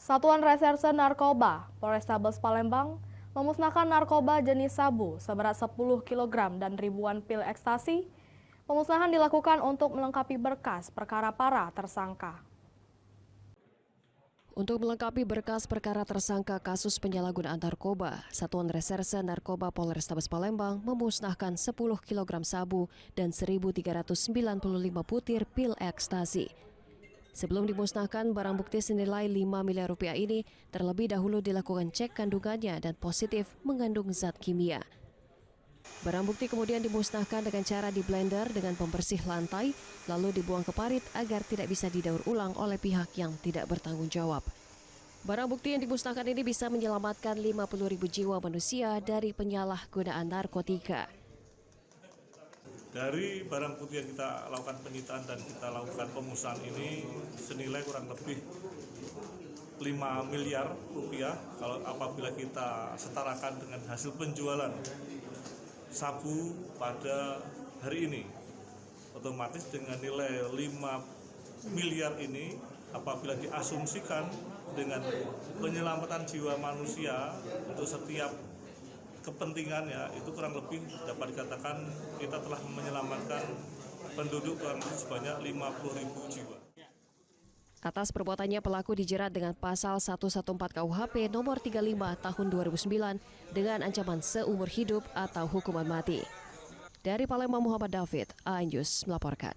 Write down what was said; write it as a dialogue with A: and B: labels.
A: Satuan Reserse Narkoba Polrestabes Palembang memusnahkan narkoba jenis sabu seberat 10 kg dan ribuan pil ekstasi. Pemusnahan dilakukan untuk melengkapi berkas perkara para tersangka.
B: Untuk melengkapi berkas perkara tersangka kasus penyalahgunaan narkoba, Satuan Reserse Narkoba Polrestabes Palembang memusnahkan 10 kg sabu dan 1.395 butir pil ekstasi. Sebelum dimusnahkan, barang bukti senilai 5 miliar rupiah ini terlebih dahulu dilakukan cek kandungannya dan positif mengandung zat kimia. Barang bukti kemudian dimusnahkan dengan cara di-blender dengan pembersih lantai, lalu dibuang ke parit agar tidak bisa didaur ulang oleh pihak yang tidak bertanggung jawab. Barang bukti yang dimusnahkan ini bisa menyelamatkan 50.000 jiwa manusia dari penyalahgunaan narkotika.
C: Dari barang bukti yang kita lakukan penyitaan dan kita lakukan pemusnahan ini senilai kurang lebih 5 miliar rupiah kalau apabila kita setarakan dengan hasil penjualan sabu pada hari ini. Otomatis dengan nilai 5 miliar ini apabila diasumsikan dengan penyelamatan jiwa manusia untuk setiap kepentingannya, itu kurang lebih dapat dikatakan kita telah menyelamatkan penduduk kurang lebih sebanyak 50.000 jiwa.
B: Atas perbuatannya pelaku dijerat dengan pasal 114 KUHP nomor 35 tahun 2009 dengan ancaman seumur hidup atau hukuman mati. Dari Palembang, Muhammad David, A News melaporkan.